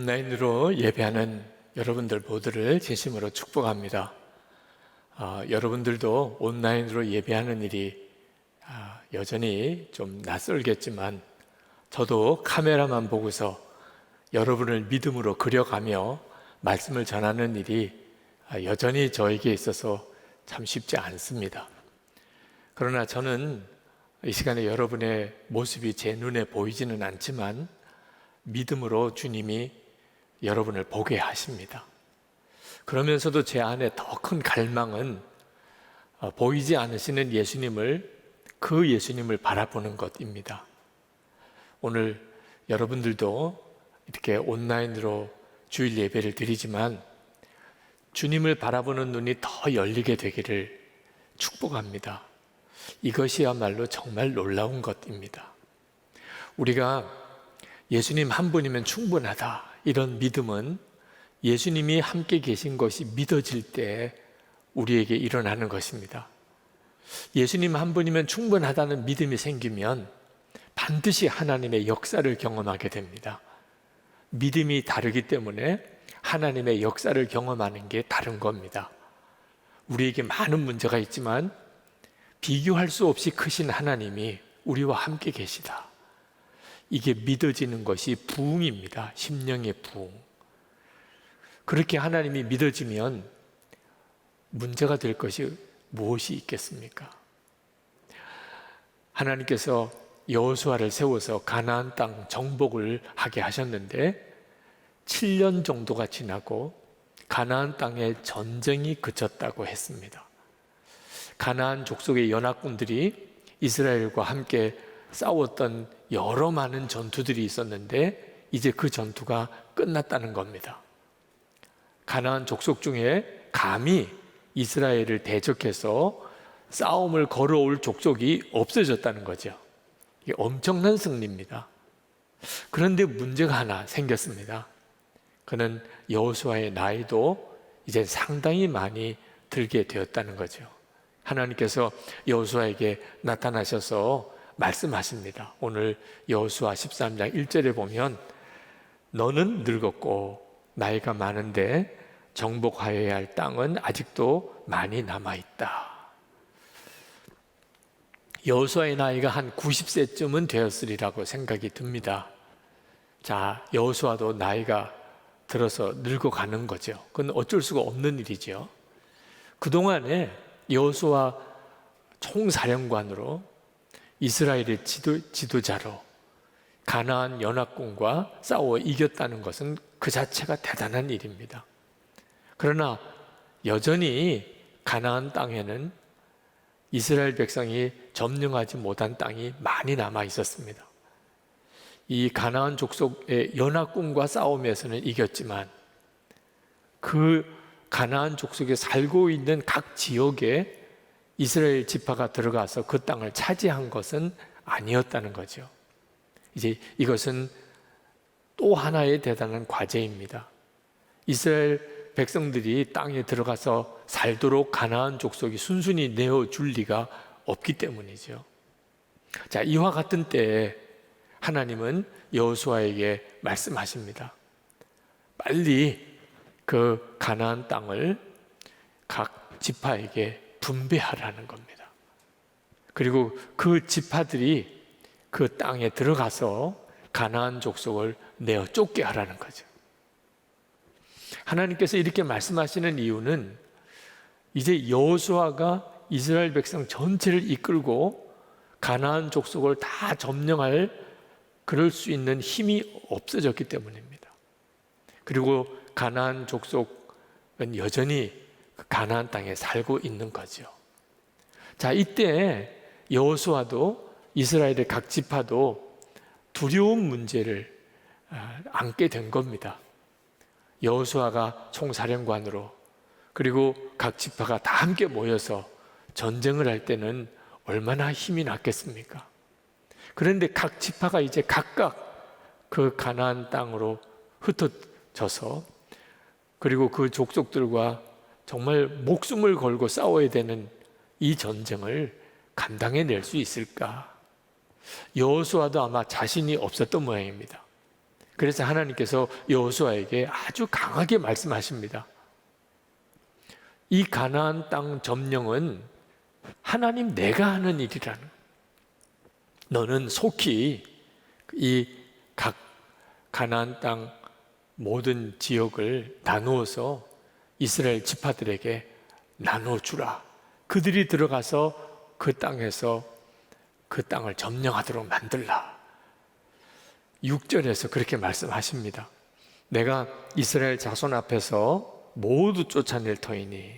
온라인으로 예배하는 여러분들 모두를 진심으로 축복합니다. 여러분들도 온라인으로 예배하는 일이 여전히 좀 낯설겠지만 저도 카메라만 보고서 여러분을 믿음으로 그려가며 말씀을 전하는 일이 여전히 저에게 있어서 참 쉽지 않습니다. 그러나 저는 이 시간에 여러분의 모습이 제 눈에 보이지는 않지만 믿음으로 주님이 여러분을 보게 하십니다. 그러면서도 제 안에 더 큰 갈망은 보이지 않으시는 그 예수님을 바라보는 것입니다. 오늘 여러분들도 이렇게 온라인으로 주일 예배를 드리지만 주님을 바라보는 눈이 더 열리게 되기를 축복합니다. 이것이야말로 정말 놀라운 것입니다. 우리가 예수님 한 분이면 충분하다, 이런 믿음은 예수님이 함께 계신 것이 믿어질 때 우리에게 일어나는 것입니다. 예수님 한 분이면 충분하다는 믿음이 생기면 반드시 하나님의 역사를 경험하게 됩니다. 믿음이 다르기 때문에 하나님의 역사를 경험하는 게 다른 겁니다. 우리에게 많은 문제가 있지만 비교할 수 없이 크신 하나님이 우리와 함께 계시다. 이게 믿어지는 것이 부흥입니다. 심령의 부흥. 그렇게 하나님이 믿어지면 문제가 될 것이 무엇이 있겠습니까? 하나님께서 여호수아를 세워서 가나안 땅 정복을 하게 하셨는데 7년 정도가 지나고 가나안 땅에 전쟁이 그쳤다고 했습니다. 가나안 족속의 연합군들이 이스라엘과 함께 싸웠던 여러 많은 전투들이 있었는데 이제 그 전투가 끝났다는 겁니다. 가나안 족속 중에 감히 이스라엘을 대적해서 싸움을 걸어올 족속이 없어졌다는 거죠. 이게 엄청난 승리입니다. 그런데 문제가 하나 생겼습니다. 그는 여호수아의 나이도 이제 상당히 많이 들게 되었다는 거죠. 하나님께서 여호수아에게 나타나셔서 말씀하십니다. 오늘 여호수아 13장 1절에 보면 너는 늙었고 나이가 많은데 정복하여야 할 땅은 아직도 많이 남아있다. 여호수아의 나이가 한 90세쯤은 되었으리라고 생각이 듭니다. 자, 여호수아도 나이가 들어서 늙어가는 거죠. 그건 어쩔 수가 없는 일이죠. 그동안에 여호수아 총사령관으로 이스라엘의 지도자로 가나안 연합군과 싸워 이겼다는 것은 그 자체가 대단한 일입니다. 그러나 여전히 가나안 땅에는 이스라엘 백성이 점령하지 못한 땅이 많이 남아 있었습니다. 이 가나안 족속의 연합군과 싸움에서는 이겼지만 그 가나안 족속에 살고 있는 각 지역에 이스라엘 지파가 들어가서 그 땅을 차지한 것은 아니었다는 거죠. 이제 이것은 또 하나의 대단한 과제입니다. 이스라엘 백성들이 땅에 들어가서 살도록 가나안 족속이 순순히 내어줄 리가 없기 때문이죠. 자, 이와 같은 때에 하나님은 여호수아에게 말씀하십니다. 빨리 그 가나안 땅을 각 지파에게 분배하라는 겁니다. 그리고 그 지파들이 그 땅에 들어가서 가나안 족속을 내어 쫓게 하라는 거죠. 하나님께서 이렇게 말씀하시는 이유는 이제 여호수아가 이스라엘 백성 전체를 이끌고 가나안 족속을 다 점령할 그럴 수 있는 힘이 없어졌기 때문입니다. 그리고 가나안 족속은 여전히 가나안 땅에 살고 있는 거죠. 자, 이때 여호수아도 이스라엘의 각 지파도 두려운 문제를 안게 된 겁니다. 여호수아가 총사령관으로 그리고 각 지파가 다 함께 모여서 전쟁을 할 때는 얼마나 힘이 났겠습니까? 그런데 각 지파가 이제 각각 그 가나안 땅으로 흩어져서 그리고 그 족속들과 정말 목숨을 걸고 싸워야 되는 이 전쟁을 감당해낼 수 있을까? 여호수아도 아마 자신이 없었던 모양입니다. 그래서 하나님께서 여호수아에게 아주 강하게 말씀하십니다. 이 가나안 땅 점령은 하나님 내가 하는 일이라는 거예요. 너는 속히 이 각 가나안 땅 모든 지역을 나누어서 이스라엘 지파들에게 나눠주라. 그들이 들어가서 그 땅에서 그 땅을 점령하도록 만들라. 6절에서 그렇게 말씀하십니다. 내가 이스라엘 자손 앞에서 모두 쫓아낼 터이니,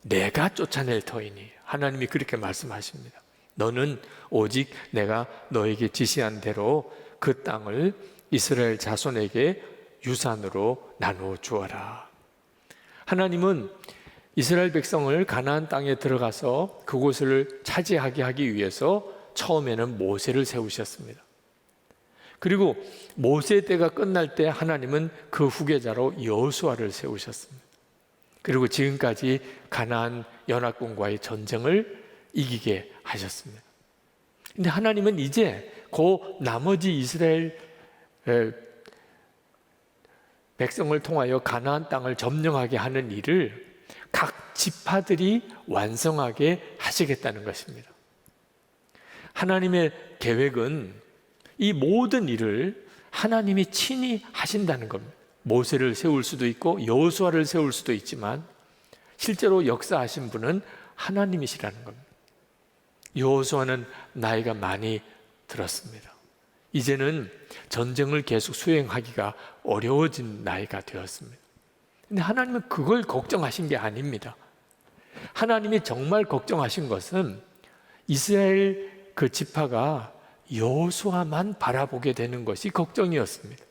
내가 쫓아낼 터이니, 하나님이 그렇게 말씀하십니다. 너는 오직 내가 너에게 지시한 대로 그 땅을 이스라엘 자손에게 유산으로 나누어 주어라. 하나님은 이스라엘 백성을 가나안 땅에 들어가서 그곳을 차지하게 하기 위해서 처음에는 모세를 세우셨습니다. 그리고 모세 때가 끝날 때 하나님은 그 후계자로 여호수아를 세우셨습니다. 그리고 지금까지 가나안 연합군과의 전쟁을 이기게 하셨습니다. 근데 하나님은 이제 그 나머지 이스라엘 백성을 통하여 가나안 땅을 점령하게 하는 일을 각 지파들이 완성하게 하시겠다는 것입니다. 하나님의 계획은 이 모든 일을 하나님이 친히 하신다는 겁니다. 모세를 세울 수도 있고 여호수아를 세울 수도 있지만 실제로 역사하신 분은 하나님이시라는 겁니다. 여호수아는 나이가 많이 들었습니다. 이제는 전쟁을 계속 수행하기가 어려워진 나이가 되었습니다. 근데 하나님은 그걸 걱정하신 게 아닙니다. 하나님이 정말 걱정하신 것은 이스라엘 그 지파가 여호수아만 바라보게 되는 것이 걱정이었습니다.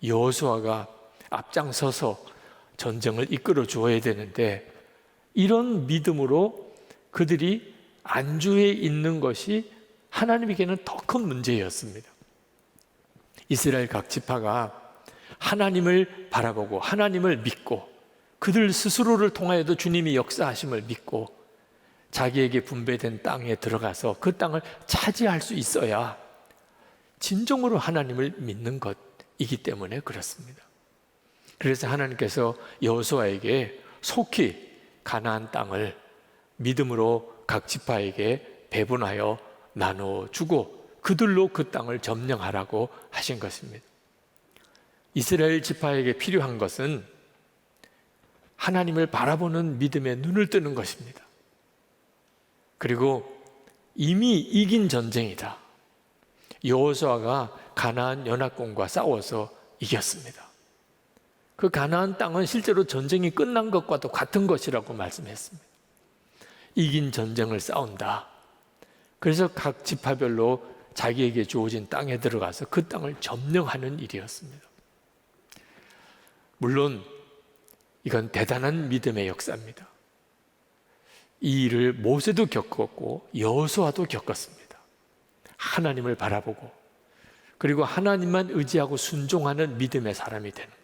여호수아가 앞장서서 전쟁을 이끌어 주어야 되는데 이런 믿음으로 그들이 안주해 있는 것이 하나님에게는 더 큰 문제였습니다. 이스라엘 각 지파가 하나님을 바라보고 하나님을 믿고 그들 스스로를 통하여도 주님이 역사하심을 믿고 자기에게 분배된 땅에 들어가서 그 땅을 차지할 수 있어야 진정으로 하나님을 믿는 것이기 때문에 그렇습니다. 그래서 하나님께서 여호수아에게 속히 가나안 땅을 믿음으로 각 지파에게 배분하여 나누어 주고 그들로 그 땅을 점령하라고 하신 것입니다. 이스라엘 지파에게 필요한 것은 하나님을 바라보는 믿음에 눈을 뜨는 것입니다. 그리고 이미 이긴 전쟁이다. 여호수아가 가나안 연합군과 싸워서 이겼습니다. 그 가나안 땅은 실제로 전쟁이 끝난 것과도 같은 것이라고 말씀했습니다. 이긴 전쟁을 싸운다. 그래서 각 지파별로 자기에게 주어진 땅에 들어가서 그 땅을 점령하는 일이었습니다. 물론 이건 대단한 믿음의 역사입니다. 이 일을 모세도 겪었고 여호수아도 겪었습니다. 하나님을 바라보고 그리고 하나님만 의지하고 순종하는 믿음의 사람이 되는 것.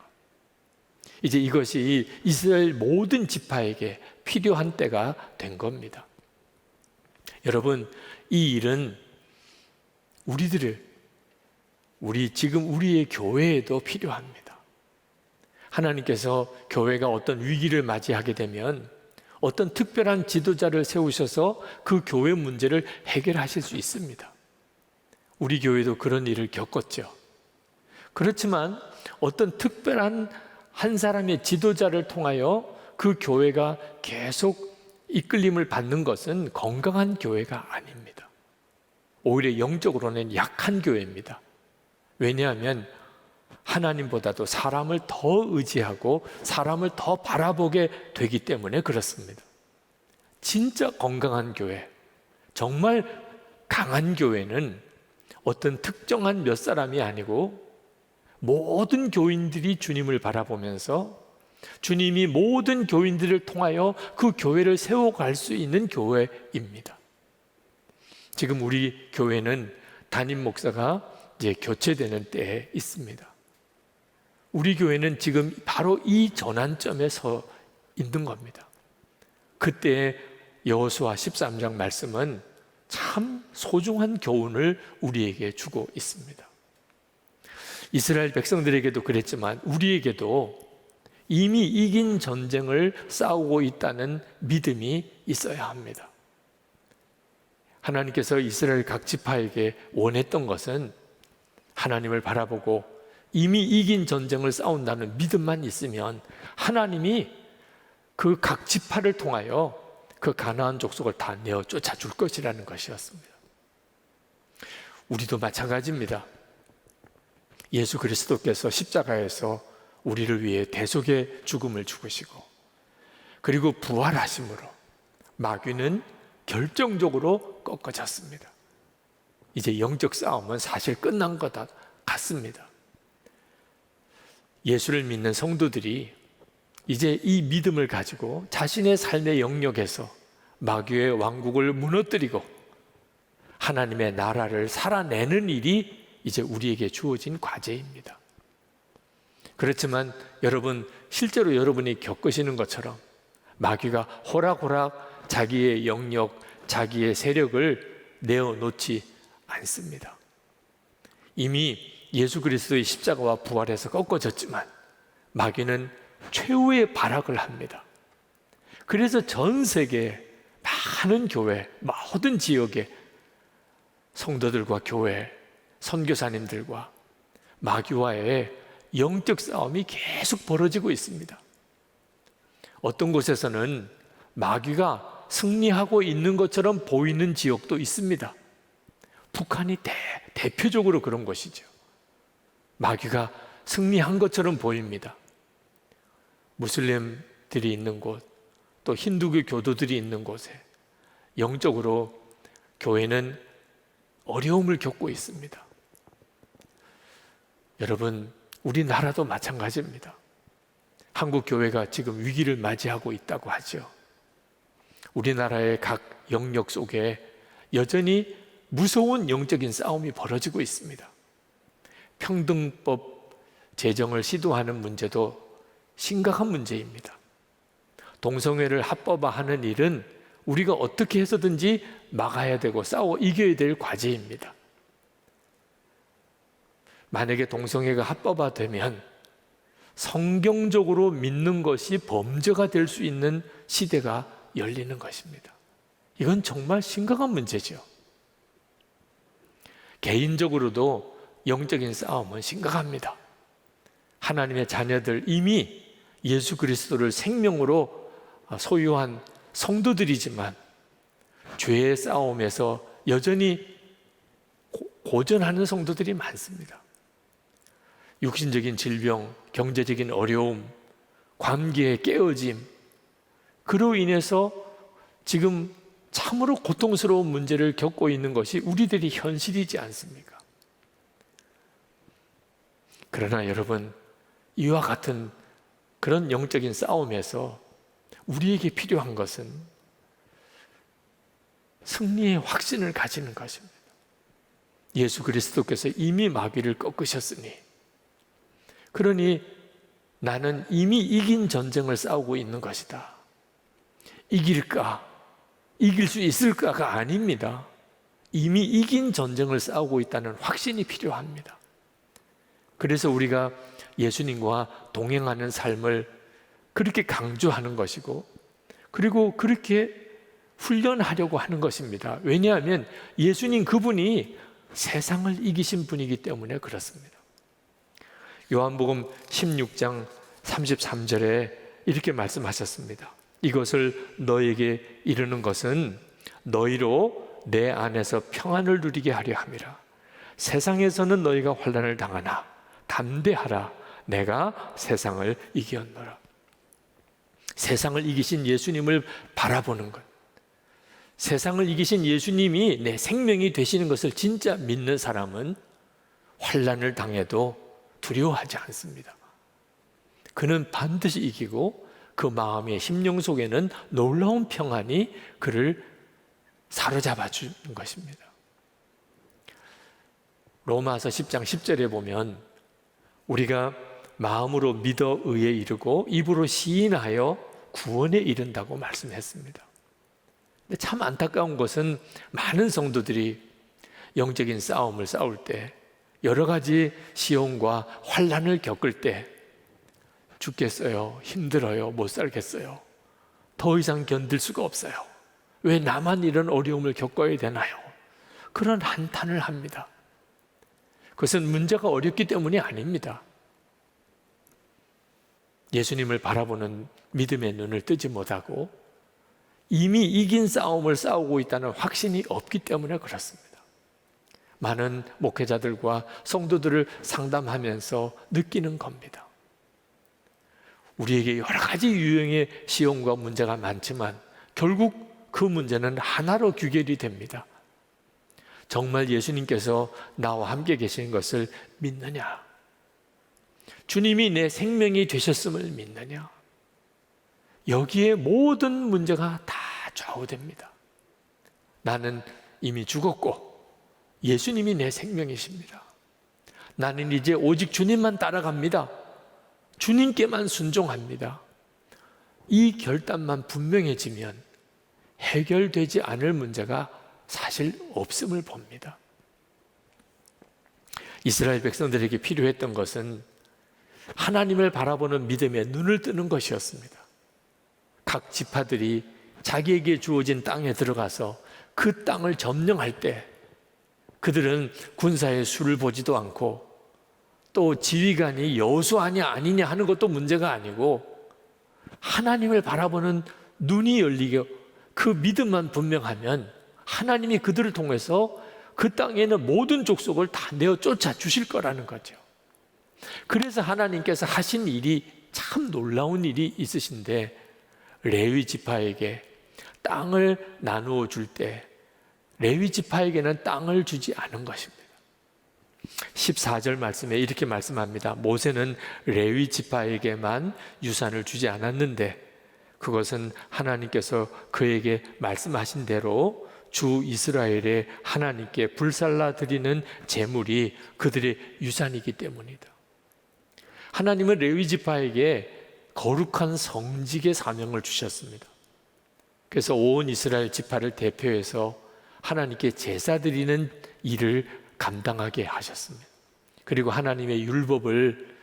이제 이것이 이스라엘 모든 지파에게 필요한 때가 된 겁니다. 여러분, 이 일은 지금 우리의 교회에도 필요합니다. 하나님께서 교회가 어떤 위기를 맞이하게 되면 어떤 특별한 지도자를 세우셔서 그 교회 문제를 해결하실 수 있습니다. 우리 교회도 그런 일을 겪었죠. 그렇지만 어떤 특별한 한 사람의 지도자를 통하여 그 교회가 계속 이끌림을 받는 것은 건강한 교회가 아닙니다. 오히려 영적으로는 약한 교회입니다. 왜냐하면 하나님보다도 사람을 더 의지하고 사람을 더 바라보게 되기 때문에 그렇습니다. 진짜 건강한 교회, 정말 강한 교회는 어떤 특정한 몇 사람이 아니고 모든 교인들이 주님을 바라보면서 주님이 모든 교인들을 통하여 그 교회를 세워갈 수 있는 교회입니다. 지금 우리 교회는 담임 목사가 이제 교체되는 때에 있습니다. 우리 교회는 지금 바로 이 전환점에 서 있는 겁니다. 그때 여호수아 13장 말씀은 참 소중한 교훈을 우리에게 주고 있습니다. 이스라엘 백성들에게도 그랬지만 우리에게도 이미 이긴 전쟁을 싸우고 있다는 믿음이 있어야 합니다. 하나님께서 이스라엘 각 지파에게 원했던 것은 하나님을 바라보고 이미 이긴 전쟁을 싸운다는 믿음만 있으면 하나님이 그 각 지파를 통하여 그 가나안 족속을 다 내어 쫓아줄 것이라는 것이었습니다. 우리도 마찬가지입니다. 예수 그리스도께서 십자가에서 우리를 위해 대속의 죽음을 죽으시고 그리고 부활하심으로 마귀는 결정적으로 꺾어졌습니다. 이제 영적 싸움은 사실 끝난 것 같습니다. 예수를 믿는 성도들이 이제 이 믿음을 가지고 자신의 삶의 영역에서 마귀의 왕국을 무너뜨리고 하나님의 나라를 살아내는 일이 이제 우리에게 주어진 과제입니다. 그렇지만 여러분, 실제로 여러분이 겪으시는 것처럼 마귀가 호락호락 자기의 영역, 자기의 세력을 내어놓지 않습니다. 이미 예수 그리스도의 십자가와 부활에서 꺾어졌지만 마귀는 최후의 발악을 합니다. 그래서 전 세계 많은 교회, 모든 지역의 성도들과 교회, 선교사님들과 마귀와의 영적 싸움이 계속 벌어지고 있습니다. 어떤 곳에서는 마귀가 승리하고 있는 것처럼 보이는 지역도 있습니다. 북한이 대표적으로 그런 것이죠. 마귀가 승리한 것처럼 보입니다. 무슬림들이 있는 곳, 또 힌두교 교도들이 있는 곳에 영적으로 교회는 어려움을 겪고 있습니다. 여러분, 우리나라도 마찬가지입니다. 한국 교회가 지금 위기를 맞이하고 있다고 하죠. 우리나라의 각 영역 속에 여전히 무서운 영적인 싸움이 벌어지고 있습니다. 평등법 제정을 시도하는 문제도 심각한 문제입니다. 동성애를 합법화하는 일은 우리가 어떻게 해서든지 막아야 되고 싸워 이겨야 될 과제입니다. 만약에 동성애가 합법화되면 성경적으로 믿는 것이 범죄가 될 수 있는 시대가 열리는 것입니다. 이건 정말 심각한 문제죠. 개인적으로도 영적인 싸움은 심각합니다. 하나님의 자녀들, 이미 예수 그리스도를 생명으로 소유한 성도들이지만 죄의 싸움에서 여전히 고전하는 성도들이 많습니다. 육신적인 질병, 경제적인 어려움, 관계의 깨어짐, 그로 인해서 지금 참으로 고통스러운 문제를 겪고 있는 것이 우리들이 현실이지 않습니까? 그러나 여러분, 이와 같은 그런 영적인 싸움에서 우리에게 필요한 것은 승리의 확신을 가지는 것입니다. 예수 그리스도께서 이미 마귀를 꺾으셨으니, 그러니 나는 이미 이긴 전쟁을 싸우고 있는 것이다. 이길까? 이길 수 있을까가 아닙니다. 이미 이긴 전쟁을 싸우고 있다는 확신이 필요합니다. 그래서 우리가 예수님과 동행하는 삶을 그렇게 강조하는 것이고, 그리고 그렇게 훈련하려고 하는 것입니다. 왜냐하면 예수님 그분이 세상을 이기신 분이기 때문에 그렇습니다. 요한복음 16장 33절에 이렇게 말씀하셨습니다. 이것을 너에게 이르는 것은 너희로 내 안에서 평안을 누리게 하려 함이라. 세상에서는 너희가 환난을 당하나 담대하라. 내가 세상을 이겼노라. 세상을 이기신 예수님을 바라보는 것, 세상을 이기신 예수님이 내 생명이 되시는 것을 진짜 믿는 사람은 환난을 당해도 두려워하지 않습니다. 그는 반드시 이기고 그 마음의 심령 속에는 놀라운 평안이 그를 사로잡아 주는 것입니다. 로마서 10장 10절에 보면 우리가 마음으로 믿어 의에 이르고 입으로 시인하여 구원에 이른다고 말씀했습니다. 근데 참 안타까운 것은 많은 성도들이 영적인 싸움을 싸울 때 여러 가지 시험과 환난을 겪을 때 죽겠어요, 힘들어요, 못 살겠어요, 더 이상 견딜 수가 없어요, 왜 나만 이런 어려움을 겪어야 되나요? 그런 한탄을 합니다. 그것은 문제가 어렵기 때문이 아닙니다. 예수님을 바라보는 믿음의 눈을 뜨지 못하고 이미 이긴 싸움을 싸우고 있다는 확신이 없기 때문에 그렇습니다. 많은 목회자들과 성도들을 상담하면서 느끼는 겁니다. 우리에게 여러 가지 유형의 시험과 문제가 많지만 결국 그 문제는 하나로 귀결이 됩니다. 정말 예수님께서 나와 함께 계신 것을 믿느냐? 주님이 내 생명이 되셨음을 믿느냐? 여기에 모든 문제가 다 좌우됩니다. 나는 이미 죽었고 예수님이 내 생명이십니다. 나는 이제 오직 주님만 따라갑니다. 주님께만 순종합니다. 이 결단만 분명해지면 해결되지 않을 문제가 사실 없음을 봅니다. 이스라엘 백성들에게 필요했던 것은 하나님을 바라보는 믿음의 눈을 뜨는 것이었습니다. 각 지파들이 자기에게 주어진 땅에 들어가서 그 땅을 점령할 때 그들은 군사의 수를 보지도 않고 또 지휘관이 여호수아냐 아니냐 하는 것도 문제가 아니고 하나님을 바라보는 눈이 열리고 그 믿음만 분명하면 하나님이 그들을 통해서 그 땅에 있는 모든 족속을 다 내어 쫓아 주실 거라는 거죠. 그래서 하나님께서 하신 일이 참 놀라운 일이 있으신데 레위 지파에게 땅을 나누어 줄 때 레위 지파에게는 땅을 주지 않은 것입니다. 14절 말씀에 이렇게 말씀합니다. 모세는 레위 지파에게만 유산을 주지 않았는데 그것은 하나님께서 그에게 말씀하신 대로 주 이스라엘의 하나님께 불살라 드리는 제물이 그들의 유산이기 때문이다. 하나님은 레위 지파에게 거룩한 성직의 사명을 주셨습니다. 그래서 온 이스라엘 지파를 대표해서 하나님께 제사 드리는 일을 감당하게 하셨습니다. 그리고 하나님의 율법을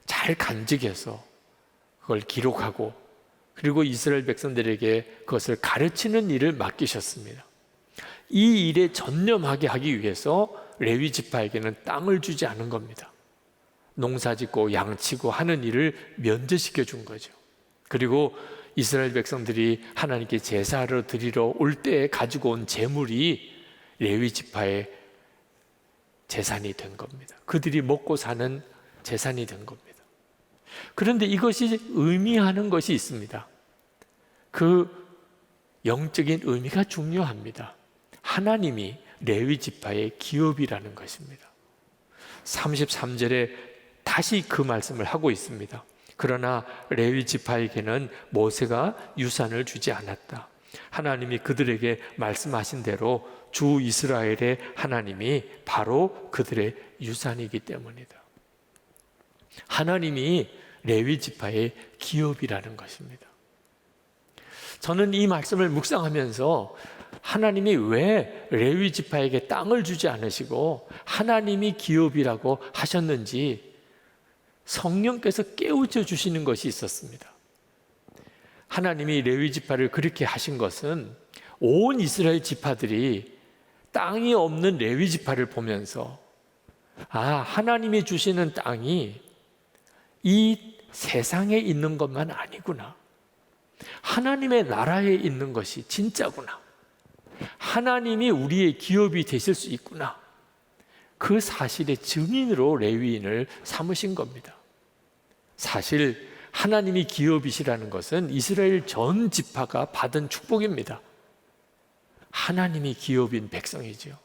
잘 간직해서 그걸 기록하고 그리고 이스라엘 백성들에게 그것을 가르치는 일을 맡기셨습니다. 이 일에 전념하게 하기 위해서 레위 지파에게는 땅을 주지 않은 겁니다. 농사짓고 양치고 하는 일을 면제시켜 준 거죠. 그리고 이스라엘 백성들이 하나님께 제사를 드리러 올 때 가지고 온 제물이 레위 지파의 재산이 된 겁니다. 그들이 먹고 사는 재산이 된 겁니다. 그런데 이것이 의미하는 것이 있습니다. 그 영적인 의미가 중요합니다. 하나님이 레위 지파의 기업이라는 것입니다. 33절에 다시 그 말씀을 하고 있습니다. 그러나 레위 지파에게는 모세가 유산을 주지 않았다. 하나님이 그들에게 말씀하신 대로 주 이스라엘의 하나님이 바로 그들의 유산이기 때문이다. 하나님이 레위 지파의 기업이라는 것입니다. 저는 이 말씀을 묵상하면서 하나님이 왜 레위 지파에게 땅을 주지 않으시고 하나님이 기업이라고 하셨는지 성령께서 깨우쳐 주시는 것이 있었습니다. 하나님이 레위 지파를 그렇게 하신 것은 온 이스라엘 지파들이 땅이 없는 레위 지파를 보면서 하나님이 주시는 땅이 이 세상에 있는 것만 아니구나. 하나님의 나라에 있는 것이 진짜구나. 하나님이 우리의 기업이 되실 수 있구나. 그 사실의 증인으로 레위인을 삼으신 겁니다. 사실 하나님이 기업이시라는 것은 이스라엘 전 지파가 받은 축복입니다. 하나님이 기업인 백성이죠.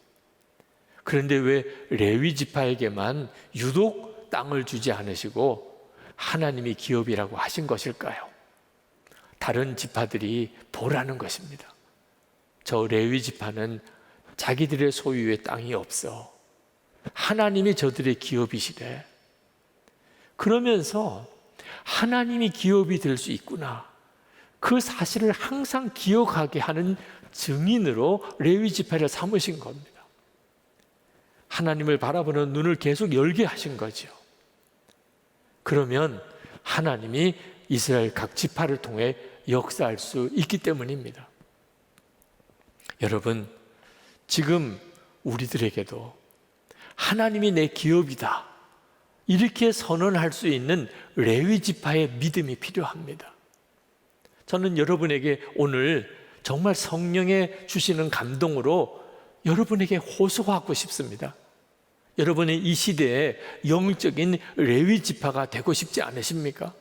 그런데 왜 레위 지파에게만 유독 땅을 주지 않으시고 하나님이 기업이라고 하신 것일까요? 다른 지파들이 보라는 것입니다. 저 레위 지파는 자기들의 소유의 땅이 없어. 하나님이 저들의 기업이시래. 그러면서 하나님이 기업이 될 수 있구나. 그 사실을 항상 기억하게 하는 증인으로 레위 지파를 삼으신 겁니다. 하나님을 바라보는 눈을 계속 열게 하신 거죠. 그러면 하나님이 이스라엘 각 지파를 통해 역사할 수 있기 때문입니다. 여러분, 지금 우리들에게도 하나님이 내 기업이다 이렇게 선언할 수 있는 레위 지파의 믿음이 필요합니다. 저는 여러분에게 오늘 정말 성령의 주시는 감동으로 여러분에게 호소하고 싶습니다. 여러분의 이 시대에 영적인 레위 지파가 되고 싶지 않으십니까?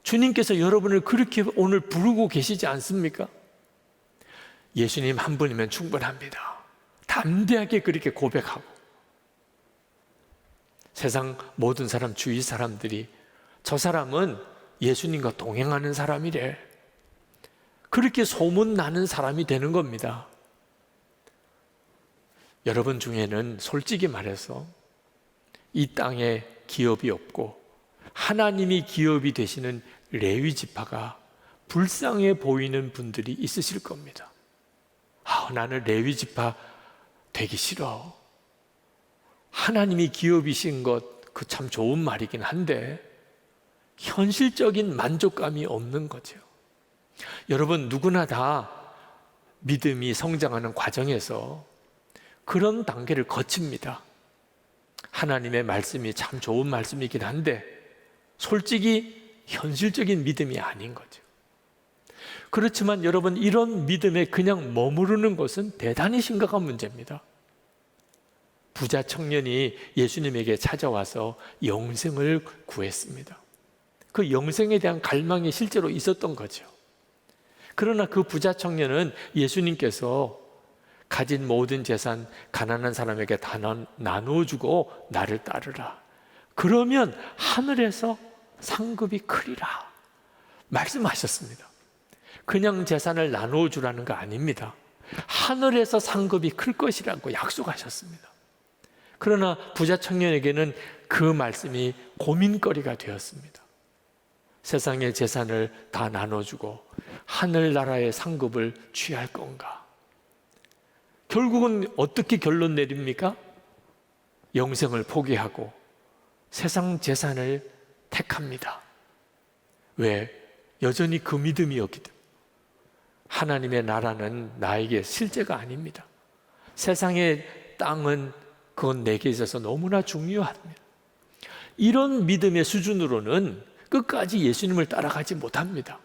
주님께서 여러분을 그렇게 오늘 부르고 계시지 않습니까? 예수님 한 분이면 충분합니다. 담대하게 그렇게 고백하고, 세상 모든 사람, 주위 사람들이 저 사람은 예수님과 동행하는 사람이래, 그렇게 소문나는 사람이 되는 겁니다. 여러분 중에는 솔직히 말해서 이 땅에 기업이 없고 하나님이 기업이 되시는 레위 지파가 불쌍해 보이는 분들이 있으실 겁니다. 나는 레위 지파 되기 싫어. 하나님이 기업이신 것, 그 참 좋은 말이긴 한데 현실적인 만족감이 없는 거죠. 여러분, 누구나 다 믿음이 성장하는 과정에서 그런 단계를 거칩니다. 하나님의 말씀이 참 좋은 말씀이긴 한데 솔직히 현실적인 믿음이 아닌 거죠. 그렇지만 여러분, 이런 믿음에 그냥 머무르는 것은 대단히 심각한 문제입니다. 부자 청년이 예수님에게 찾아와서 영생을 구했습니다. 그 영생에 대한 갈망이 실제로 있었던 거죠. 그러나 그 부자 청년은 예수님께서 가진 모든 재산 가난한 사람에게 다 나눠주고 나를 따르라, 그러면 하늘에서 상급이 크리라 말씀하셨습니다. 그냥 재산을 나눠주라는 거 아닙니다. 하늘에서 상급이 클 것이라고 약속하셨습니다. 그러나 부자 청년에게는 그 말씀이 고민거리가 되었습니다. 세상의 재산을 다 나눠주고 하늘나라의 상급을 취할 건가? 결국은 어떻게 결론 내립니까? 영생을 포기하고 세상 재산을 택합니다. 왜? 여전히 그 믿음이었기 때문에. 하나님의 나라는 나에게 실제가 아닙니다. 세상의 땅은 그건 내게 있어서 너무나 중요합니다. 이런 믿음의 수준으로는 끝까지 예수님을 따라가지 못합니다.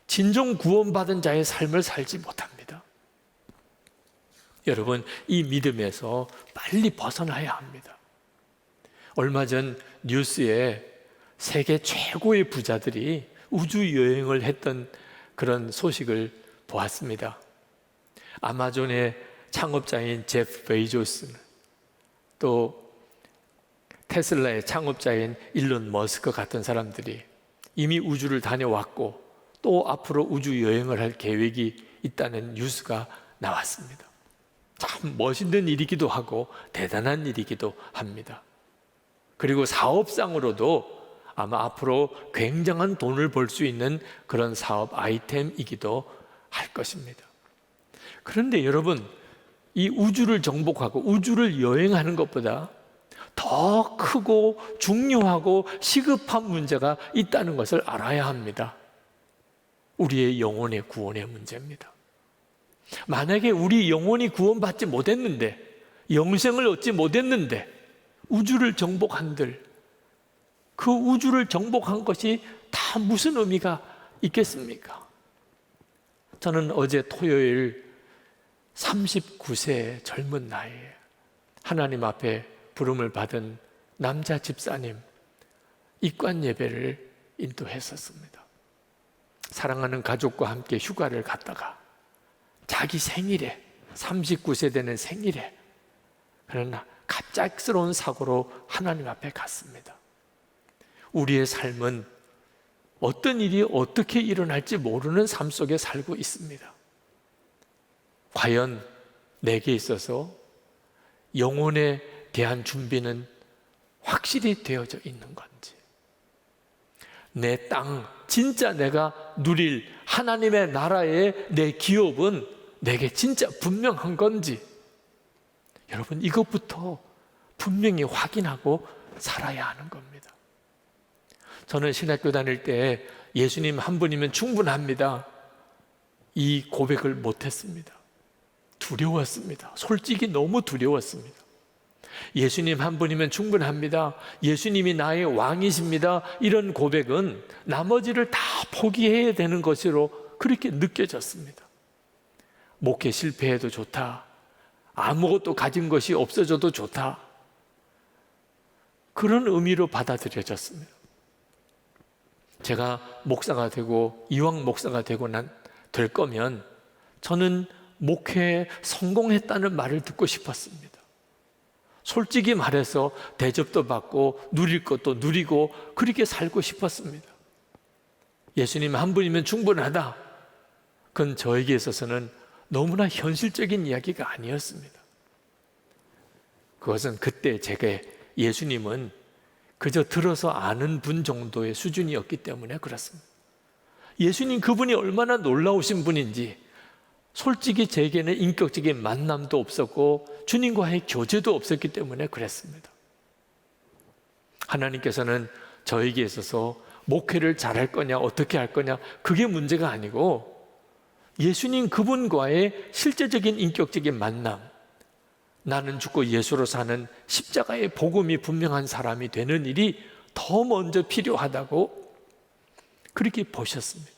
진정 구원받은 자의 삶을 살지 못합니다. 여러분, 이 믿음에서 빨리 벗어나야 합니다. 얼마 전 뉴스에 세계 최고의 부자들이 우주 여행을 했던 그런 소식을 보았습니다. 아마존의 창업자인 제프 베이조스, 또 테슬라의 창업자인 일론 머스크 같은 사람들이 이미 우주를 다녀왔고 또 앞으로 우주 여행을 할 계획이 있다는 뉴스가 나왔습니다. 참 멋있는 일이기도 하고 대단한 일이기도 합니다. 그리고 사업상으로도 아마 앞으로 굉장한 돈을 벌 수 있는 그런 사업 아이템이기도 할 것입니다. 그런데 여러분, 이 우주를 정복하고 우주를 여행하는 것보다 더 크고 중요하고 시급한 문제가 있다는 것을 알아야 합니다. 우리의 영혼의 구원의 문제입니다. 만약에 우리 영혼이 구원받지 못했는데, 영생을 얻지 못했는데 우주를 정복한들, 그 우주를 정복한 것이 다 무슨 의미가 있겠습니까? 저는 어제 토요일 39세 젊은 나이에 하나님 앞에 부름을 받은 남자 집사님 입관 예배를 인도했었습니다. 사랑하는 가족과 함께 휴가를 갔다가 자기 생일에, 39세 되는 생일에, 그러나 갑작스러운 사고로 하나님 앞에 갔습니다. 우리의 삶은 어떤 일이 어떻게 일어날지 모르는 삶 속에 살고 있습니다. 과연 내게 있어서 영혼에 대한 준비는 확실히 되어져 있는 건지, 내 땅, 진짜 내가 누릴 하나님의 나라의 내 기업은 내게 진짜 분명한 건지, 여러분, 이것부터 분명히 확인하고 살아야 하는 겁니다. 저는 신학교 다닐 때 예수님 한 분이면 충분합니다, 이 고백을 못했습니다. 두려웠습니다. 솔직히 너무 두려웠습니다. 예수님 한 분이면 충분합니다, 예수님이 나의 왕이십니다, 이런 고백은 나머지를 다 포기해야 되는 것으로 그렇게 느껴졌습니다. 목회 실패해도 좋다, 아무것도 가진 것이 없어져도 좋다, 그런 의미로 받아들여졌습니다. 제가 목사가 되고 이왕 목사가 되고 될 거면 저는 목회에 성공했다는 말을 듣고 싶었습니다. 솔직히 말해서 대접도 받고 누릴 것도 누리고 그렇게 살고 싶었습니다. 예수님 한 분이면 충분하다, 그건 저에게 있어서는 너무나 현실적인 이야기가 아니었습니다. 그것은 그때 제게 예수님은 그저 들어서 아는 분 정도의 수준이었기 때문에 그렇습니다. 예수님 그분이 얼마나 놀라우신 분인지 솔직히 제게는 인격적인 만남도 없었고 주님과의 교제도 없었기 때문에 그랬습니다. 하나님께서는 저에게 있어서 목회를 잘할 거냐 어떻게 할 거냐 그게 문제가 아니고 예수님 그분과의 실제적인 인격적인 만남, 나는 죽고 예수로 사는 십자가의 복음이 분명한 사람이 되는 일이 더 먼저 필요하다고 그렇게 보셨습니다.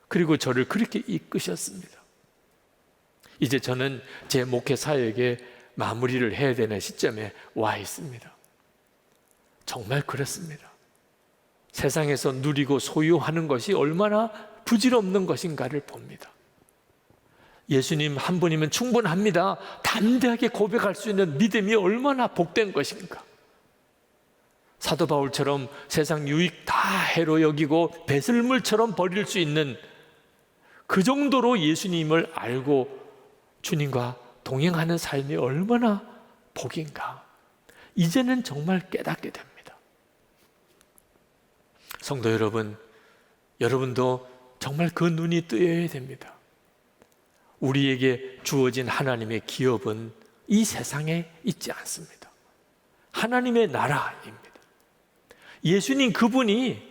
그리고 저를 그렇게 이끄셨습니다. 이제 저는 제 목회 사역에 마무리를 해야 되는 시점에 와 있습니다. 정말 그렇습니다. 세상에서 누리고 소유하는 것이 얼마나 부질없는 것인가를 봅니다. 예수님 한 분이면 충분합니다, 담대하게 고백할 수 있는 믿음이 얼마나 복된 것인가. 사도 바울처럼 세상 유익 다 해로 여기고 배설물처럼 버릴 수 있는 그 정도로 예수님을 알고 주님과 동행하는 삶이 얼마나 복인가, 이제는 정말 깨닫게 됩니다. 성도 여러분, 여러분도 정말 그 눈이 뜨여야 됩니다. 우리에게 주어진 하나님의 기업은 이 세상에 있지 않습니다. 하나님의 나라입니다. 예수님 그분이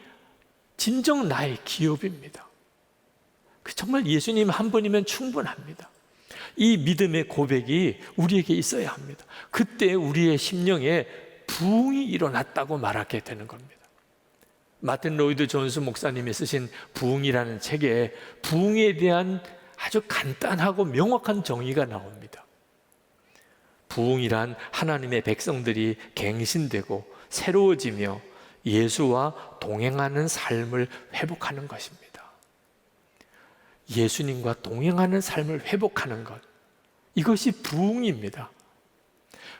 진정 나의 기업입니다. 정말 예수님 한 분이면 충분합니다. 이 믿음의 고백이 우리에게 있어야 합니다. 그때 우리의 심령에 부흥이 일어났다고 말하게 되는 겁니다. 마틴 로이드 존스 목사님이 쓰신 부흥이라는 책에 부흥에 대한 아주 간단하고 명확한 정의가 나옵니다. 부흥이란 하나님의 백성들이 갱신되고 새로워지며 예수와 동행하는 삶을 회복하는 것입니다. 예수님과 동행하는 삶을 회복하는 것, 이것이 부흥입니다.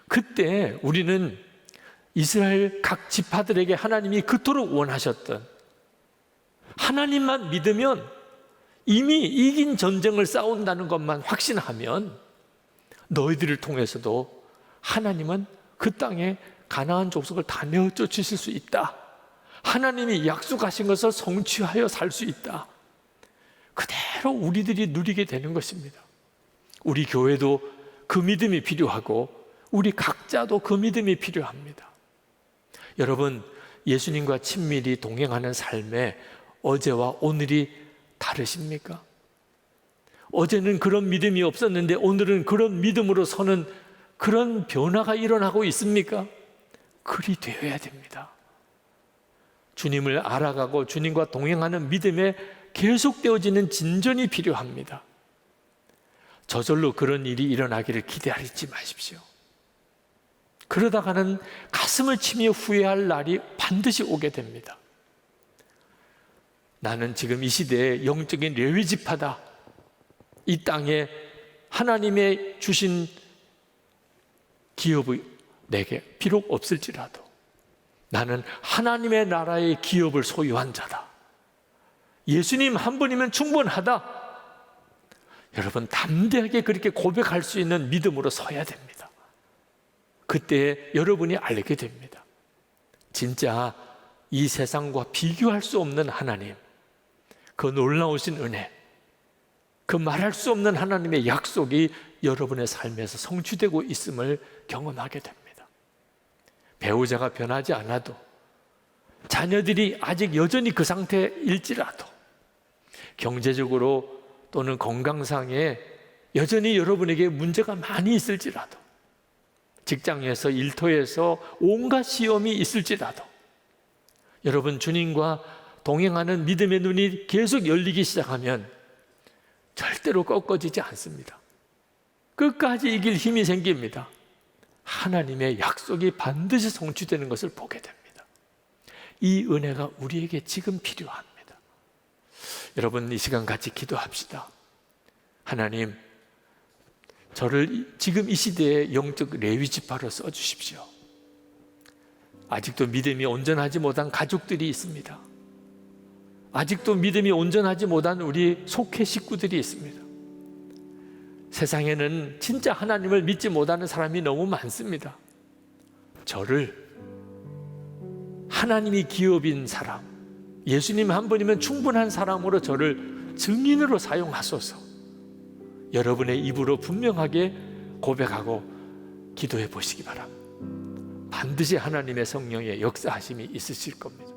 그때 우리는 이스라엘 각 지파들에게 하나님이 그토록 원하셨던, 하나님만 믿으면 이미 이긴 전쟁을 싸운다는 것만 확신하면 너희들을 통해서도 하나님은 그 땅에 가나안 족속을 다 내어 쫓으실 수 있다, 하나님이 약속하신 것을 성취하여 살 수 있다, 그대로 우리들이 누리게 되는 것입니다. 우리 교회도 그 믿음이 필요하고 우리 각자도 그 믿음이 필요합니다. 여러분, 예수님과 친밀히 동행하는 삶에 어제와 오늘이 다르십니까? 어제는 그런 믿음이 없었는데 오늘은 그런 믿음으로 서는 그런 변화가 일어나고 있습니까? 그리 되어야 됩니다. 주님을 알아가고 주님과 동행하는 믿음에 계속되어지는 진전이 필요합니다. 저절로 그런 일이 일어나기를 기대하지 마십시오. 그러다가는 가슴을 치며 후회할 날이 반드시 오게 됩니다. 나는 지금 이 시대에 영적인 레위지파다, 이 땅에 하나님의 주신 기업이 내게 비록 없을지라도 나는 하나님의 나라의 기업을 소유한 자다, 예수님 한 분이면 충분하다, 여러분 담대하게 그렇게 고백할 수 있는 믿음으로 서야 됩니다. 그때 여러분이 알게 됩니다. 진짜 이 세상과 비교할 수 없는 하나님, 그 놀라우신 은혜, 그 말할 수 없는 하나님의 약속이 여러분의 삶에서 성취되고 있음을 경험하게 됩니다. 배우자가 변하지 않아도, 자녀들이 아직 여전히 그 상태일지라도, 경제적으로 또는 건강상에 여전히 여러분에게 문제가 많이 있을지라도, 직장에서 일터에서 온갖 시험이 있을지라도, 여러분 주님과 동행하는 믿음의 눈이 계속 열리기 시작하면 절대로 꺾어지지 않습니다. 끝까지 이길 힘이 생깁니다. 하나님의 약속이 반드시 성취되는 것을 보게 됩니다. 이 은혜가 우리에게 지금 필요합니다. 여러분, 이 시간 같이 기도합시다. 하나님, 저를 지금 이 시대의 영적 레위지파로 써주십시오. 아직도 믿음이 온전하지 못한 가족들이 있습니다. 아직도 믿음이 온전하지 못한 우리 속회 식구들이 있습니다. 세상에는 진짜 하나님을 믿지 못하는 사람이 너무 많습니다. 저를 하나님이 기업인 사람, 예수님 한 분이면 충분한 사람으로 저를 증인으로 사용하소서. 여러분의 입으로 분명하게 고백하고 기도해 보시기 바랍니다. 반드시 하나님의 성령의 역사하심이 있으실 겁니다.